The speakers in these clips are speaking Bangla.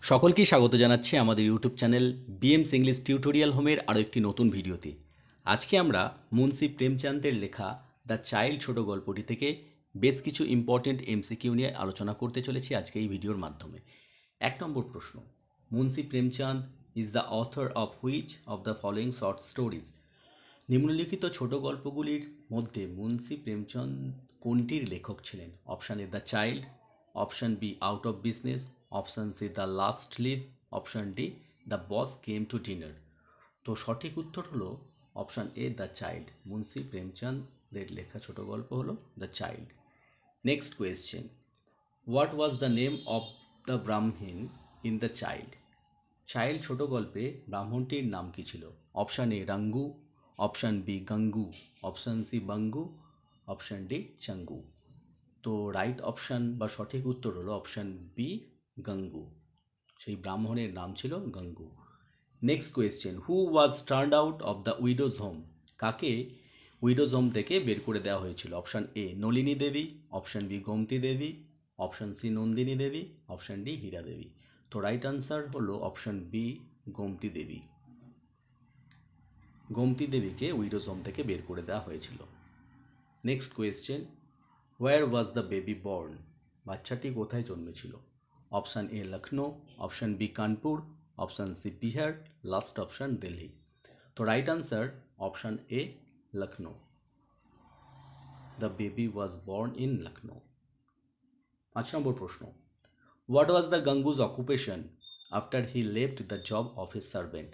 সকলকেই স্বাগত জানাচ্ছি আমাদের ইউটিউব চ্যানেল বিএমস ইংলিশ টিউটোরিয়াল হোমের আরও একটি নতুন ভিডিওতে। আজকে আমরা মুন্সি প্রেমচাঁদের লেখা দ্য চাইল্ড ছোট গল্পটি থেকে বেশ কিছু ইম্পর্টেন্ট এমসিকিউ নিয়ে আলোচনা করতে চলেছি আজকে এই ভিডিওর মাধ্যমে। 1 নম্বর প্রশ্ন, Munshi Premchand is the author of which of the following short stories? নিম্নলিখিত ছোট গল্পগুলির মধ্যে মুন্সি প্রেমচাঁদ কোনটির লেখক ছিলেন? Option A the child, option B out of business, option C the last leave, option D the boss came to dinner. তো সঠিক উত্তর হলো option A the child. Munshi প্রেমচাঁদের লেখা ছোট গল্প হলো the child. Next question, what was the name of the ব্রাহ্মণ ইন দ্য চাইল্ড? চাইল্ড ছোট গল্পে ব্রাহ্মণটির নাম কি ছিল? Option A Rangu, option B Gangu, option C Bangu, option D Changu. তো রাইট অপশান বা সঠিক উত্তর হলো অপশান বি গঙ্গু। সেই ব্রাহ্মণের নাম ছিল Gangu. Next question, who was turned out of the widows home? কাকে উইডোজ হোম থেকে বের করে দেওয়া হয়েছিল? Option A Nalini Devi, option B Gomti Devi, option C Nandini Devi, option D Hira Devi. তো রাইট আনসার হলো অপশান বি গোমতী দেবী। গোমতী দেবীকে উইডোজ হোম থেকে বের করে দেওয়া হয়েছিল। Next question, where was the baby born? বাচ্চাটি কোথায় জন্মেছিল? Option A Lucknow, option B Kanpur, option C Bihar, last option Delhi. তো right answer option A Lucknow. The baby was born in Lucknow. 5 নম্বর প্রশ্ন, what was the Gangu's occupation after he left the job of his servant?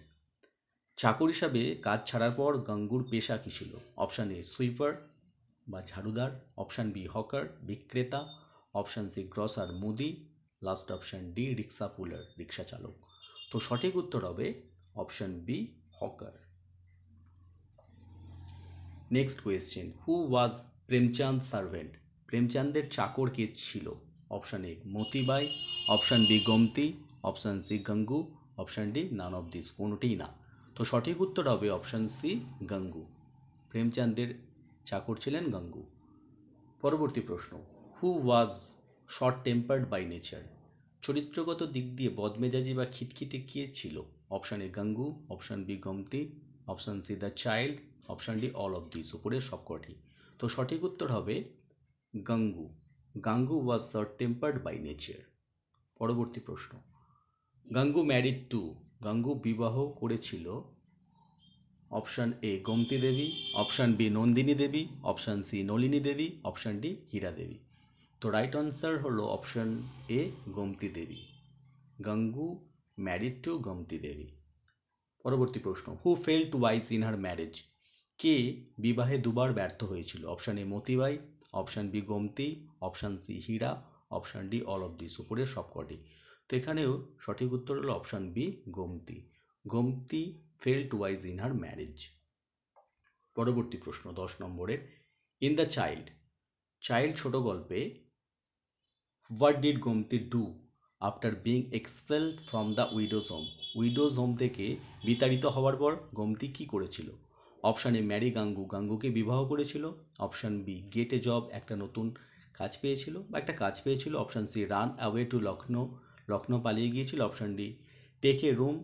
চাকর হিসাবে কাজ ছাড়ার পর গঙ্গুর পেশা কী ছিল? অপশান এ সুইপার বা ঝাড়ুদার, অপশান বি হকার বিক্রেতা, অপশান সি গ্রসার মুদি, last option D rickshaw puller rickshaw চালক। তো সঠিক উত্তর হবে option B hawker. Next question, who was Premchand servant? প্রেমচাঁদের চাকর কে ছিল? Option A Motibai, option B Gomti, option C Gangu, option D none of this, কোনোটিই না। তো সঠিক উত্তর হবে অপশান সি গঙ্গু। প্রেমচাঁদের চাকর ছিলেন গঙ্গু। পরবর্তী প্রশ্ন, who was short tempered by nature? চরিত্রগত দিক দিয়ে বদমেজাজি বা খিটখিটে কে ছিল? Option A Gangu, option B Gomti, option C the child, option D all of this, উপরের সবকটি। তো সঠিক উত্তর হবে Gangu. Gangu was short tempered by nature. পরবর্তী প্রশ্ন, গঙ্গু ম্যারিড টু? গঙ্গু বিবাহ করেছিল option A Gomti Devi, option B Nandini Devi, option C Nalini Devi, option D Hira Devi. তো রাইট আনসার হলো option A Gomti Devi. Gangu married to Gomti Devi. পরবর্তী প্রশ্ন, who fail twice in her marriage? কে বিবাহে দুবার ব্যর্থ হয়েছিল? Option A Motibai, option B Gomti, option C Hira, option D all of this, উপরের সবকটি। তো এখানেও সঠিক উত্তর হলো option B Gomti. Gomti fail twice in her marriage. পরবর্তী প্রশ্ন 10 নম্বরের, ইন দ্য চাইল্ড, চাইল্ড ছোট গল্পে what did Gomti do after being expelled from the widows home? Widows home থেকে বিতাড়িত হওয়ার পর গোমতী কী করেছিল? অপশান এ ম্যারি গাঙ্গু, গাঙ্গুকে বিবাহ করেছিল, option B get a job, একটা নতুন কাজ পেয়েছিল বা একটা কাজ পেয়েছিল, option C run away to Lucknow, Lucknow পালিয়ে গিয়েছিল, option D take a room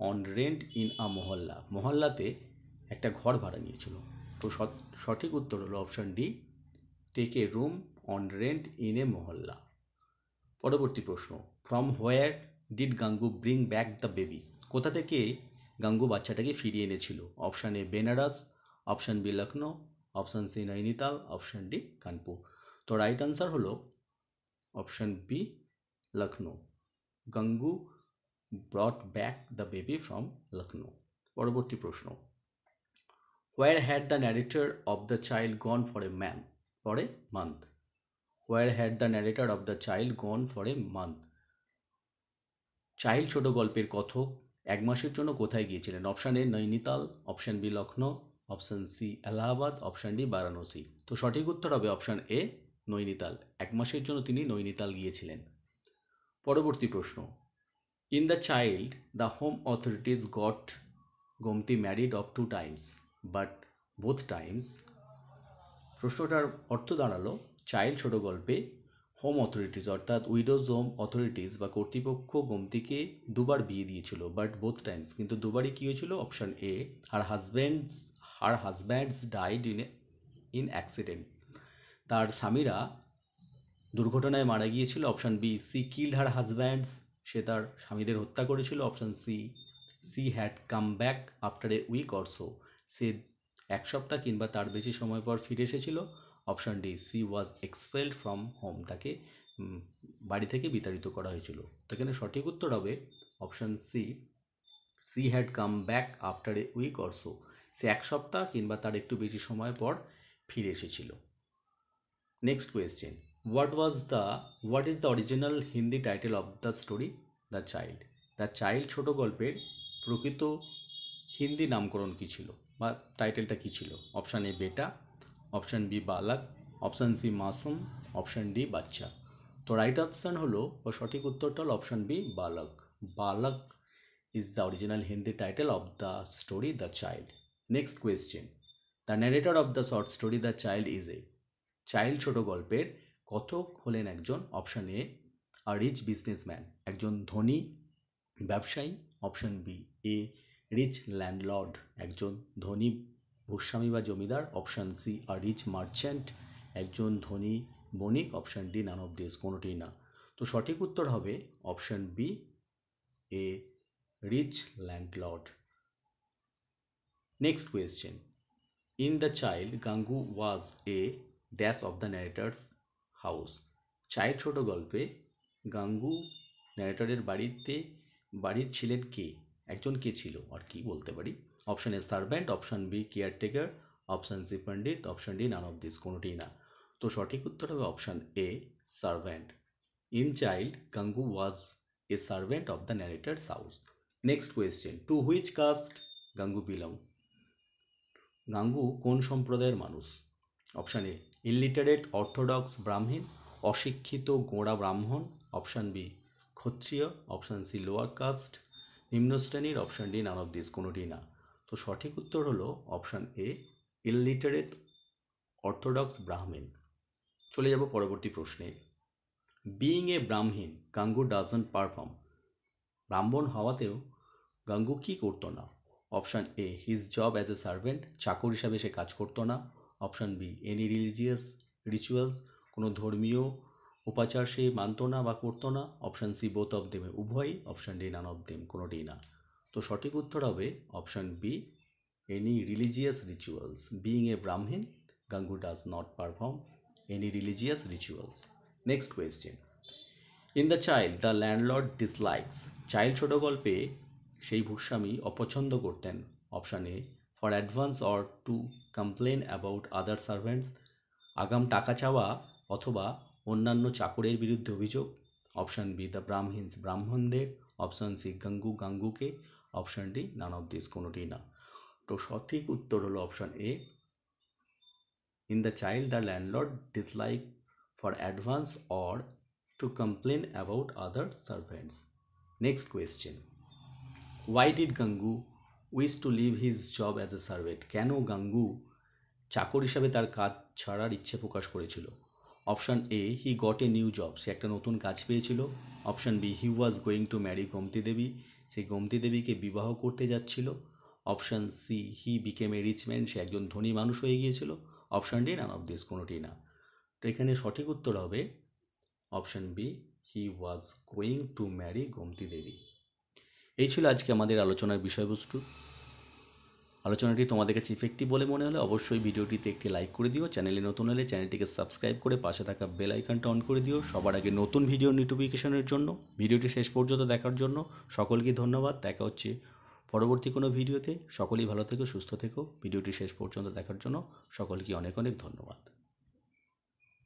on rent in a mohalla, মহল্লাতে একটা ঘর ভাড়া নিয়েছিল। তো সঠিক উত্তর হলো option D take a room on rent in a mohalla. পরবর্তী প্রশ্ন, from where did Gangu bring back the baby? কোথা থেকে গাঙ্গু বাচ্চাটাকে ফিরিয়ে এনেছিল? Option A Benaras, option B Lucknow, option C Nainital, option D Kanpur. তো রাইট আনসার হলো option B Lucknow. Gangu brought back the baby from Lucknow. পরবর্তী প্রশ্ন, where had the narrator of the child gone for a month? Where had the narrator of the child gone for a month? Child ছোট গল্পের কথক 1 মাসের জন্য কোথায় গিয়েছিলেন? Option A Nainital, option B Lucknow, option C Allahabad, option D Varanasi. তো সঠিক উত্তর হবে অপশান এ নৈনিতাল। 1 মাসের জন্য তিনি নৈনিতাল গিয়েছিলেন। পরবর্তী প্রশ্ন, in the child the home authorities got Gomti married of 2 times but both times. প্রশ্নটার অর্থ দাঁড়ালো, চাইল্ড ছোট গল্পে হোম অথরিটিস অর্থাৎ উইডোজ হোম অথরিটিস বা কর্তৃপক্ষ গোমতীকে দুবার বিয়ে দিয়েছিল, বাট বোথ টাইমস, কিন্তু দুবারই কী হয়েছিল? Option A, her husbands died in accident, তার স্বামীরা দুর্ঘটনায় মারা গিয়েছিল। Option B, she killed her husbands, সে তার স্বামীদের হত্যা করেছিল। Option C had come back after a week or so, সে এক সপ্তাহ কিংবা তার বেশি সময় পর ফিরে এসেছিল। Option D, she was expelled from home, তাকে বাড়ি থেকে বিতাড়িত করা হয়েছিল। তো এখানে সঠিক উত্তর হবে option C had come back after a week or so, সে এক সপ্তাহ কিংবা তার একটু বেশি সময় পর ফিরে এসেছিল। Next question, what is the original Hindi title of the story the child? The child ছোট গল্পের প্রকৃত হিন্দি নামকরণ কী ছিল বা টাইটেলটা কী ছিল? Option A beta, option B balak, option C masoom, option D bachcha. তো রাইট অপশান হলো বা সঠিক উত্তরটা হলো option B Balak. Balak is the original Hindi title of the story the child. Next question, the narrator of the short story the child is a? Child ছোট গল্পের কথক হলেন একজন। Option A a rich businessman, একজন ধনী ব্যবসায়ী। Option B a rich landlord, একজন ধনী ভূস্বামী বা জমিদার। Option C a rich merchant, একজন ধনী বণিক। Option D none of this, কোনোটিই না। তো সঠিক উত্তর হবে option B a rich landlord. Next question, in the child Gangu was a dash of the narrator's house? Child ছোট গল্পে গাঙ্গু ন্যারেটরের বাড়ির ছিলেন কে? একজন কে ছিল আর কি বলতে পারি? Option A servant, option B caretaker, option C pandit, option D none of this, কোনোটিই না। তো সঠিক উত্তর হবে option A servant. In child Gangu was a servant of the narrator's house. Next question, to which caste Gangu belong? Gangu কোন সম্প্রদায়ের মানুষ? অপশান এ ইলিটারেট অর্থোডক্স ব্রাহ্মণ, অশিক্ষিত গোঁড়া ব্রাহ্মণ। অপশান বি ক্ষত্রিয়, অপশান সি লোয়ার কাস্ট নিম্ন শ্রেণীর, option D none of this, কোনোটি না। তো সঠিক উত্তর হলো অপশান এ ইলিটারেট অর্থোডক্স ব্রাহ্মণ। চলে যাব পরবর্তী প্রশ্নে। Being a Brahmin গাঙ্গু doesn't perform, ব্রাহ্মণ হওয়াতেও গাঙ্গু কী করতো না? Option A his job as a servant, চাকর হিসাবে সে কাজ করতো না। Option B any religious rituals, কোনো ধর্মীয় উপাচার সে মানত না বা করতো না। Option C both of them, উভয়ই। Option D none of them, কোনোটিই না। তো সঠিক উত্তর হবে option B any religious rituals. Being a Brahmin Gangu does not perform any religious rituals. Next question, in the child the landlord dislikes, child ছোট গল্পে সেই ভূস্বামী অপছন্দ করতেন। Option A for advance or to complain about other servants, আগাম টাকা চাওয়া অথবা অন্যান্য চাকরের বিরুদ্ধে অভিযোগ। অপশান বি দ্য ব্রাহ্মিন্স, ব্রাহ্মণদের। অপশান সি গাঙ্গু, গাঙ্গুকে। Option D none of this, কোনোটিই না। তো সঠিক উত্তর হলো option A in the child the landlord dislike for advance or to complain about other servants. Next question, why did Gangu wish to leave his job as a servant? কেন গাঙ্গু চাকর হিসাবে তার কাজ ছাড়ার ইচ্ছে প্রকাশ করেছিল? Option A he got a new job, সে একটা নতুন কাজ পেয়েছিল। Option B he was going to marry Gomti Devi, সে গোমতী দেবীকে বিবাহ করতে যাচ্ছিল। Option C he became a rich man, সে একজন ধনী মানুষ হয়ে গিয়েছিল। Option D none of this, কোনোটি না। তো এখানে সঠিক উত্তর হবে option B he was going to marry Gomti Devi. এই ছিল আজকে আমাদের আলোচনার বিষয়বস্তু। আলোচনাটি তোমাদের কাছে ইফেক্টিভ বলে মনে হলে অবশ্যই ভিডিওটিতে একটি লাইক করে দিও। চ্যানেলে নতুন হলে চ্যানেলটিকে সাবস্ক্রাইব করে পাশে থাকা বেল আইকনটা অন করে দিও সবার আগে নতুন ভিডিও নোটিফিকেশনের জন্য। ভিডিওটি শেষ পর্যন্ত দেখার জন্য সকলকে ধন্যবাদ। দেখা হচ্ছে পরবর্তী কোনো ভিডিওতে। সকলেই ভালো থেকো, সুস্থ থেকো। ভিডিওটি শেষ পর্যন্ত দেখার জন্য সকলকে অনেক অনেক ধন্যবাদ।